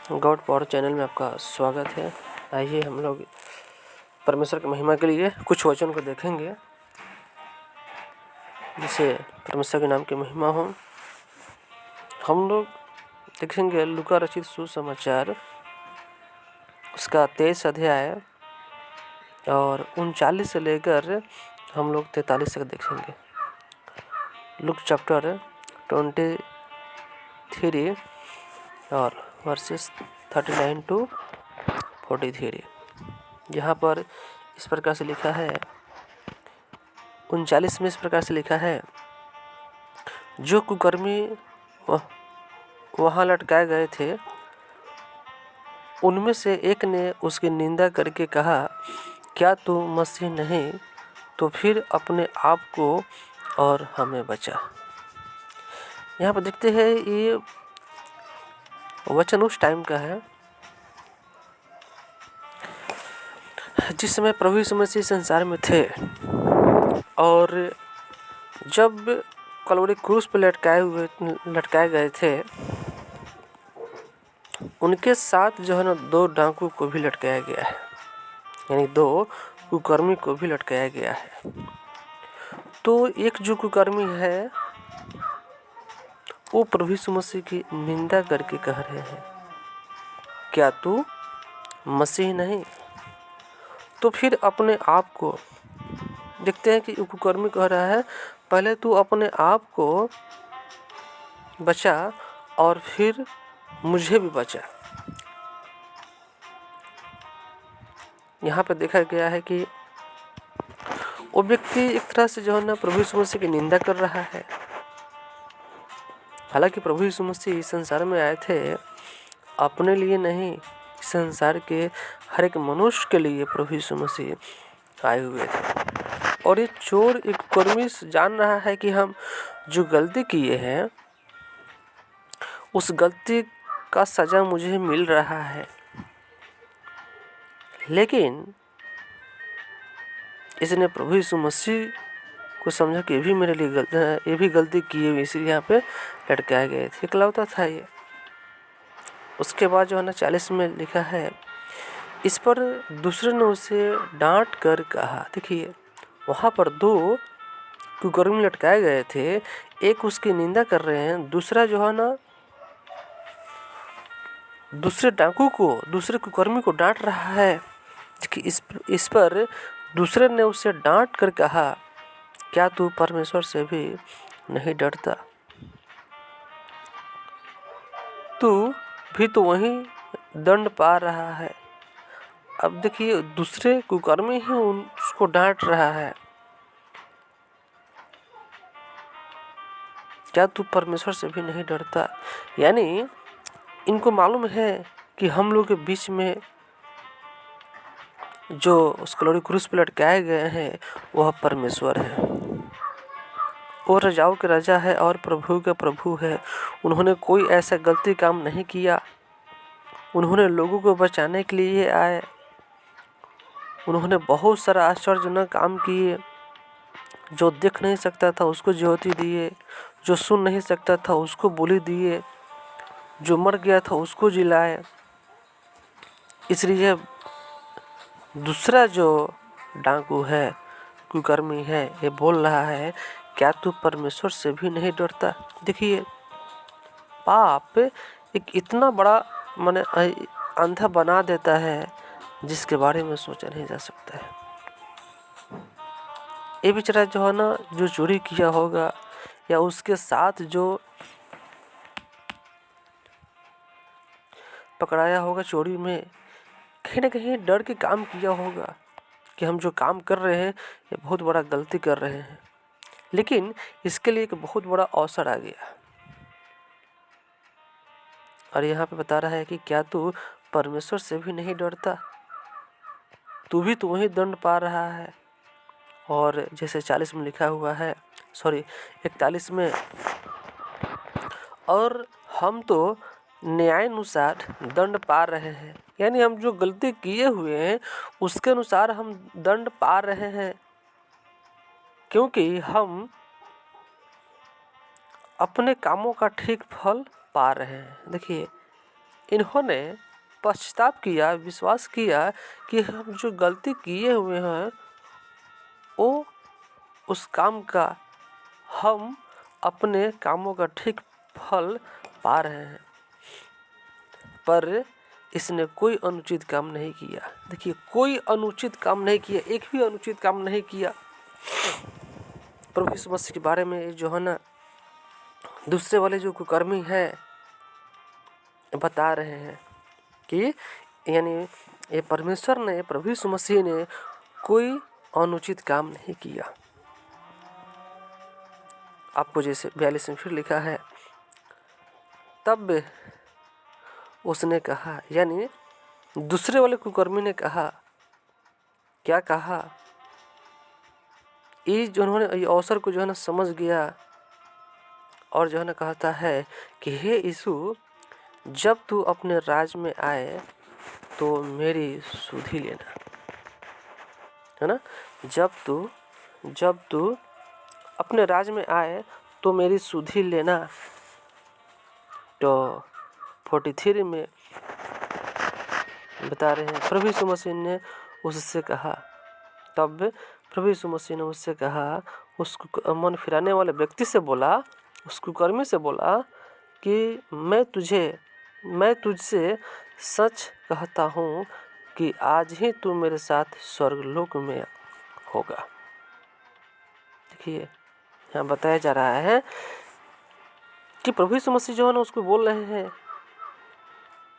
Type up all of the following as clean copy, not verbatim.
God power channel में आपका स्वागत है। आइए हम लोग परमेश्वर की महिमा के लिए कुछ वचन को देखेंगे, जिससे परमेश्वर के नाम की महिमा हो। हम लोग देखेंगे लूका रचित सुसमाचार, उसका 23 अध्याय और 39 से लेकर हम लोग 43 तक देखेंगे। लूक चैप्टर 23 और वर्सेस 39 to 43, यहाँ पर इस प्रकार से लिखा है। 39 में इस प्रकार से लिखा है, जो कुकर्मी वहाँ लटकाए गए थे, उनमें से एक ने उसकी निंदा करके कहा, क्या तू मसीह नहीं तो फिर अपने आप को और हमें बचा। यहाँ पर देखते हैं, ये वचन उस टाइम का है जिस समय प्रभु यीशु मसीह संसार में थे, और जब कलवरी क्रूस पर लटकाए गए थे, उनके साथ जो है ना 2 डाकू को भी लटकाया गया है, यानी 2 कुकर्मी को भी लटकाया गया है। तो एक जो कुकर्मी है वो प्रभु यीशु मसीह की निंदा करके कह रहे हैं, क्या तू मसीह नहीं तो फिर अपने आप को। देखते हैं कि कुकर्मी कह रहा है, पहले तू अपने आप को बचा और फिर मुझे भी बचा। यहाँ पे देखा गया है कि वो व्यक्ति एक तरह से जो है ना प्रभु यीशु मसीह की निंदा कर रहा है। हालांकि प्रभु यीशु मसीह इस संसार में आए थे अपने लिए नहीं, इस संसार के हर एक मनुष्य के लिए प्रभु यीशु मसीह आए हुए थे। और ये चोर, एक कुकर्मी जान रहा है कि हम जो गलती किए हैं उस गलती का सजा मुझे मिल रहा है, लेकिन इसने प्रभु यीशु मसीह को समझा कि ये भी मेरे लिए गलती है, ये भी गलती किए हुए, इसलिए यहाँ पे लटकाए गए थे। इकलौता था ये। उसके बाद जो है ना 40 में लिखा है, इस पर दूसरे ने उसे डांट कर कहा। देखिए, वहाँ पर 2 कुकर्मी लटकाए गए थे, एक उसकी निंदा कर रहे हैं, दूसरा जो है ना दूसरे डाकू को, दूसरे कुकर्मी को डांट रहा है कि इस पर दूसरे ने उसे डांट कर कहा, क्या तू परमेश्वर से भी नहीं डरता, तू भी तो वही दंड पा रहा है। अब देखिए, दूसरे कुकर्मी ही उसको डांट रहा है, क्या तू परमेश्वर से भी नहीं डरता। यानी इनको मालूम है कि हम लोग के बीच में जो उस कलवरी क्रूस पर लटकाए गए हैं वह परमेश्वर है। वो राजाओं के राजा है और प्रभु का प्रभु है। उन्होंने कोई ऐसा गलती काम नहीं किया। उन्होंने लोगों को बचाने के लिए आए। उन्होंने बहुत सारा आश्चर्यजनक काम किए। जो देख नहीं सकता था उसको ज्योति दिए, जो सुन नहीं सकता था उसको बोली दिए, जो मर गया था उसको जिलाए। इसलिए दूसरा जो डाकू है, कुकर्मी है, ये बोल रहा है, क्या तू परमेश्वर से भी नहीं डरता। देखिए, पाप एक इतना बड़ा माने अंधा बना देता है जिसके बारे में सोचा नहीं जा सकता है। ये बेचारा जो है ना, जो चोरी किया होगा या उसके साथ जो पकड़ाया होगा चोरी में, कहीं ना कहीं डर के काम किया होगा कि हम जो काम कर रहे हैं ये बहुत बड़ा गलती कर रहे हैं। लेकिन इसके लिए एक बहुत बड़ा अवसर आ गया, और यहाँ पे बता रहा है कि क्या तू परमेश्वर से भी नहीं डरता, तू भी तो वही दंड पा रहा है। और जैसे 40 में लिखा हुआ है, 41 में, और हम तो न्यायानुसार दंड पा रहे हैं। यानी हम जो गलती किए हुए हैं उसके अनुसार हम दंड पा रहे हैं, क्योंकि हम अपने कामों का ठीक फल पा रहे हैं। देखिए, इन्होंने पश्चाताप किया, विश्वास किया कि हम जो गलती किए हुए हैं वो उस काम का हम अपने कामों का ठीक फल पा रहे हैं, पर इसने कोई अनुचित काम नहीं किया। देखिए, कोई अनुचित काम नहीं किया, एक भी अनुचित काम नहीं किया। प्रभु यीशु मसीह के बारे में जो है ना दूसरे वाले जो कुकर्मी हैं बता रहे हैं कि यानी ये परमेश्वर ने, प्रभु यीशु मसीह ने कोई अनुचित काम नहीं किया। आपको जैसे 42 में फिर लिखा है, तब उसने कहा, यानी दूसरे वाले कुकर्मी ने कहा, क्या कहा, ये जो उन्होंने ये अवसर को जो है ना समझ गया और जो है ना कहता है कि हे यीशु, जब तू अपने राज में आए तो मेरी सुधि लेना, है ना। जब तू अपने राज में आए तो मेरी सुधि लेना। तो 43 में बता रहे हैं, प्रभु यीशु मसीह ने उससे कहा, तब प्रभु यीशु मसीह ने उससे कहा, उसको मन फिराने वाले व्यक्ति से बोला, उस कुकर्मी से बोला कि मैं तुझसे सच कहता हूँ कि आज ही तू मेरे साथ स्वर्गलोक में होगा। देखिए, यहाँ बताया जा रहा है कि प्रभु यीशु मसीह जो है ना उसको बोल रहे हैं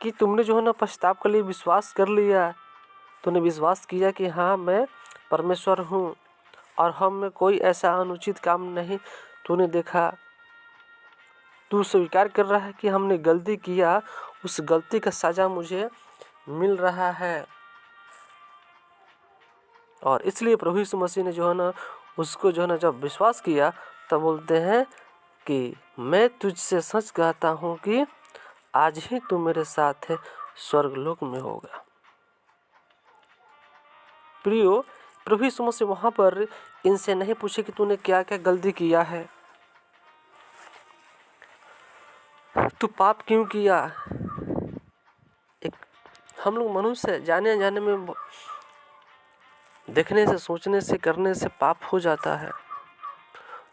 कि तुमने जो है ना पश्चाताप के लिए विश्वास कर लिया, तूने विश्वास किया कि हाँ मैं परमेश्वर हूँ और हम में कोई ऐसा अनुचित काम नहीं तूने देखा। तू स्वीकार कर रहा है कि हमने गलती किया, उस गलती का सज़ा मुझे मिल रहा है। और इसलिए प्रभु यीशु मसीह ने जो है ना उसको जो है ना जब विश्वास किया तब बोलते हैं कि मैं तुझसे सच कहता हूँ कि आज ही तू मेरे साथ स्वर्गलोक में होगा। प्रियो, प्रभु यीशु मसीह वहाँ पर इनसे नहीं पूछे कि तूने क्या क्या गलती किया है, तू पाप क्यों किया। एक हम लोग मनुष्य जाने अनजाने में देखने से, सोचने से, करने से पाप हो जाता है,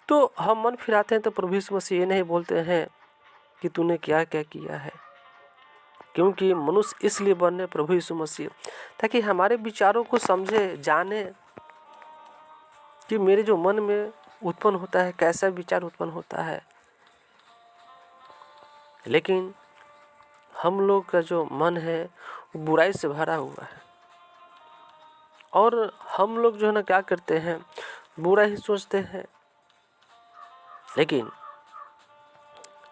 तो हम मन फिराते हैं तो प्रभु यीशु मसीह ये नहीं बोलते हैं कि तूने क्या क्या किया है, क्योंकि मनुष्य इसलिए बने प्रभु यीशु मसीह ताकि हमारे विचारों को समझे, जाने कि मेरे जो मन में उत्पन्न होता है कैसा विचार उत्पन्न होता है। लेकिन हम लोग का जो मन है वो बुराई से भरा हुआ है और हम लोग जो है ना क्या करते हैं, बुरा ही सोचते हैं। लेकिन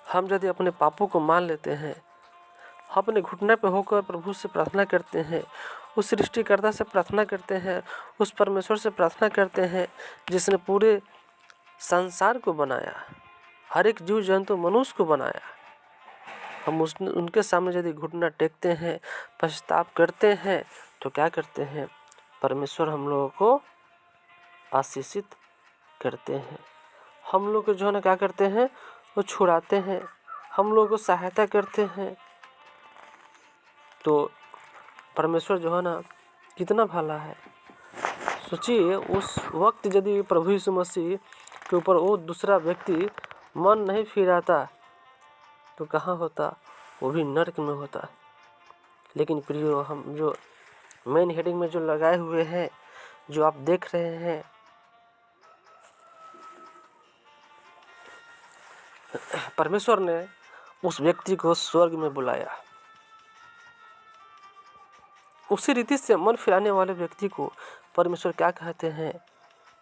हम यदि अपने पापों को मान लेते हैं, अपने घुटने पे होकर प्रभु से प्रार्थना करते हैं, उस सृष्टिकर्ता से प्रार्थना करते हैं, उस परमेश्वर से प्रार्थना करते हैं जिसने पूरे संसार को बनाया, हर एक जीव जंतु मनुष्य को बनाया, हम उनके सामने यदि घुटना टेकते हैं, पश्चाताप करते हैं, तो क्या करते हैं, परमेश्वर हम लोगों को आशीषित करते हैं। हम लोग को जो है ना क्या करते हैं, वो छुड़ाते हैं, हम लोगों को सहायता करते हैं। तो परमेश्वर जो है ना कितना भला है। सोचिए, उस वक्त यदि प्रभु यीशु मसीह के ऊपर वो दूसरा व्यक्ति मन नहीं फिराता तो कहाँ होता, वो भी नरक में होता। लेकिन प्रियो, हम जो मेन हेडिंग में जो लगाए हुए हैं, जो आप देख रहे हैं, परमेश्वर ने उस व्यक्ति को स्वर्ग में बुलाया। उसी रीति से मन फिराने वाले व्यक्ति को परमेश्वर क्या कहते हैं,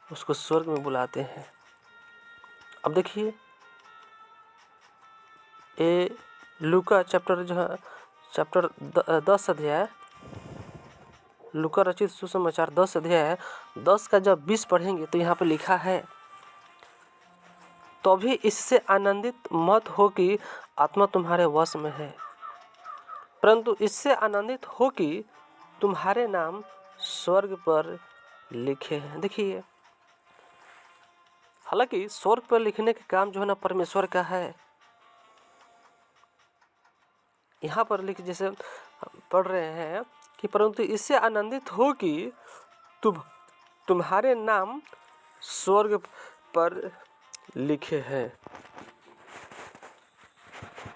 उसको स्वर्ग में बुलाते हैं। अब देखिए, ये लूका चैप्टर 10 अध्याय, लूका रचित सुसमाचार 10 अध्याय 10 का जब 20 पढ़ेंगे तो यहाँ पर लिखा है, तो भी इससे आनंदित मत हो कि आत्मा तुम्हारे वश में है, परंतु इससे आनंदित हो कि तुम्हारे नाम स्वर्ग पर लिखे हैं। देखिए, हालांकि स्वर्ग पर लिखने का काम जो है ना परमेश्वर का है, यहाँ पर लिख जैसे पढ़ रहे हैं कि परंतु इससे आनंदित हो कि तुम्हारे नाम स्वर्ग पर लिखे हैं।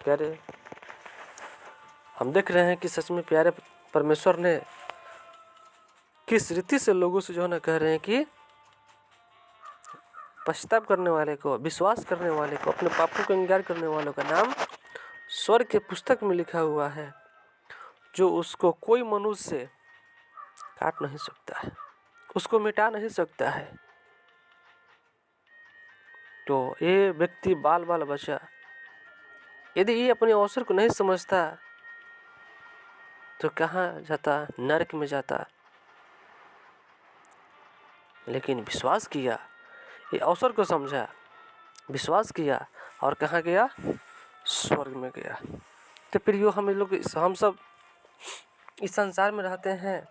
कह रहे हम देख रहे हैं कि सच में प्यारे परमेश्वर ने किस रीति से लोगों से जो है ना कह रहे हैं कि पश्चाताप करने वाले को, विश्वास करने वाले को, अपने पापों का इंकार करने वालों का नाम स्वर्ग के पुस्तक में लिखा हुआ है, जो उसको कोई मनुष्य काट नहीं सकता है, उसको मिटा नहीं सकता है। तो ये व्यक्ति बाल बाल बचा, यदि ये अपने अवसर को नहीं समझता तो कहाँ जाता? नरक में जाता। लेकिन विश्वास किया, ये अवसर को समझा, विश्वास किया और कहाँ गया? स्वर्ग में गया। तो फिर यो हम सब इस संसार में रहते हैं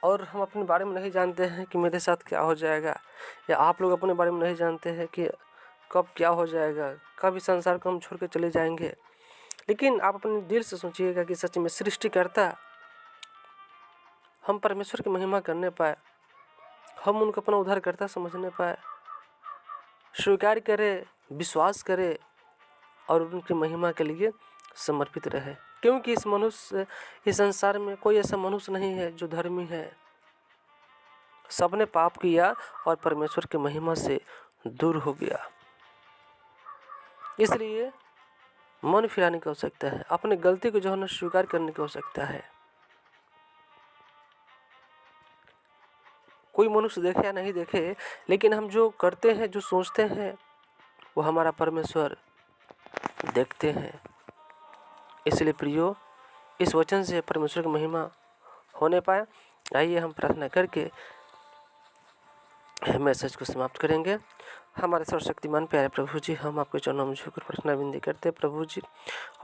और हम अपने बारे में नहीं जानते हैं कि मेरे साथ क्या हो जाएगा, या आप लोग अपने बारे में नहीं जानते हैं कि कब क्या हो जाएगा, कब इस संसार को हम छोड़ के चले जाएंगे। लेकिन आप अपने दिल से सोचिएगा कि सच में सृष्टिकर्ता हम परमेश्वर की महिमा करने पाए, हम उनको अपना उद्धारकर्ता समझने पाए, स्वीकार करें, विश्वास करें और उनकी महिमा के लिए समर्पित रहे। क्योंकि इस संसार में कोई ऐसा मनुष्य नहीं है जो धर्मी है। सबने पाप किया और परमेश्वर की महिमा से दूर हो गया। इसलिए मन फिराने की आवश्यकता है, अपने गलती को जो है ना स्वीकार करने की आवश्यकता है। कोई मनुष्य देखे या नहीं देखे, लेकिन हम जो करते हैं, जो सोचते हैं, वो हमारा परमेश्वर देखते हैं। इसलिए प्रियो, इस वचन से परमेश्वर की महिमा होने पाए। आइए हम प्रार्थना करके मैसेज को समाप्त करेंगे। हमारे सर्वशक्तिमान प्यारे प्रभु जी, हम आपके चरणों में झुककर प्रार्थना विनती करते हैं प्रभु जी।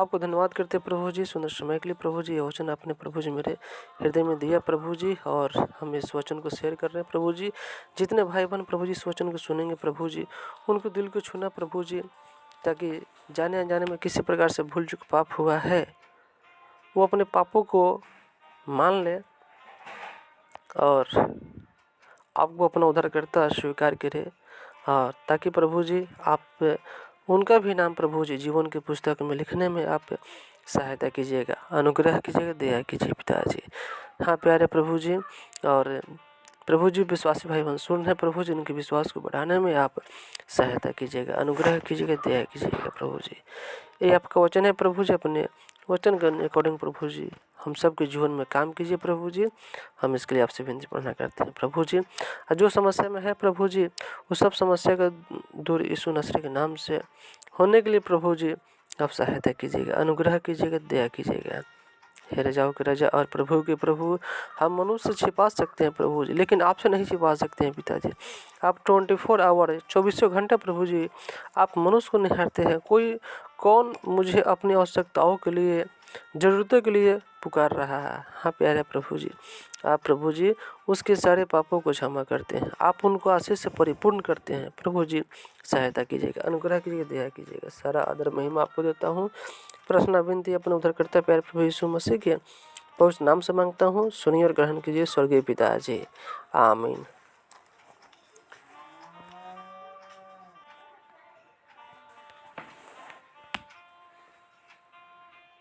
आपको धन्यवाद करते प्रभु जी सुंदर समय के लिए प्रभु जी। ये वचन आपने प्रभु जी मेरे हृदय में दिया प्रभु जी, और हम इस वचन को शेयर कर रहे हैं प्रभु जी। जितने भाई बहन प्रभु जी इस वचन को सुनेंगे प्रभु जी, उनको दिल को छूना प्रभु जी, ताकि जाने अनजाने में किसी प्रकार से भूल चूक पाप हुआ है, वो अपने पापों को मान ले और आपको अपना उद्धारकर्ता स्वीकार करे, ताकि प्रभु जी आप उनका भी नाम प्रभु जी जीवन की पुस्तक में लिखने में आप सहायता कीजिएगा, अनुग्रह कीजिएगा, दया कीजिए पिताजी। हाँ प्यारे प्रभु जी, और प्रभु जी विश्वासी भाई बहन सुन रहे हैं प्रभु जी, उनके विश्वास को बढ़ाने में आप सहायता कीजिएगा, अनुग्रह कीजिएगा, दया कीजिएगा प्रभु जी। ये आपका वचन है प्रभु जी, अपने वचन के अकॉर्डिंग प्रभु जी हम सब के जीवन में काम कीजिए प्रभु जी। हम इसके लिए आपसे विनती प्रार्थना करते हैं प्रभु जी। जो समस्या में है प्रभु जी, उस सब समस्या का दूर यीशु नसरी के नाम से होने के लिए प्रभु जी आप सहायता कीजिएगा, अनुग्रह कीजिएगा, दया कीजिएगा। हे राजाओं के राजा और प्रभु के प्रभु, हम मनुष्य से छिपा सकते हैं प्रभु जी, लेकिन आपसे नहीं छिपा सकते हैं पिताजी। आप 24 आवर 24 घंटा प्रभु जी आप मनुष्य को निहारते हैं। कौन मुझे अपनी आवश्यकताओं के लिए, ज़रूरतों के लिए पुकार रहा है। हाँ प्यारे प्रभु जी, आप प्रभु जी उसके सारे पापों को क्षमा करते हैं, आप उनको आशीष से परिपूर्ण करते हैं प्रभु जी। सहायता कीजिएगा, अनुग्रह कीजिएगा, दया कीजिएगा। सारा आदर महिमा आपको देता हूँ। प्रार्थना विनती अपने उद्धारकर्ता प्यारे प्रभु यीशु मसीह के पवित्र नाम से मांगता हूँ, सुनिए और ग्रहण कीजिए स्वर्गीय पिताजी। आमीन।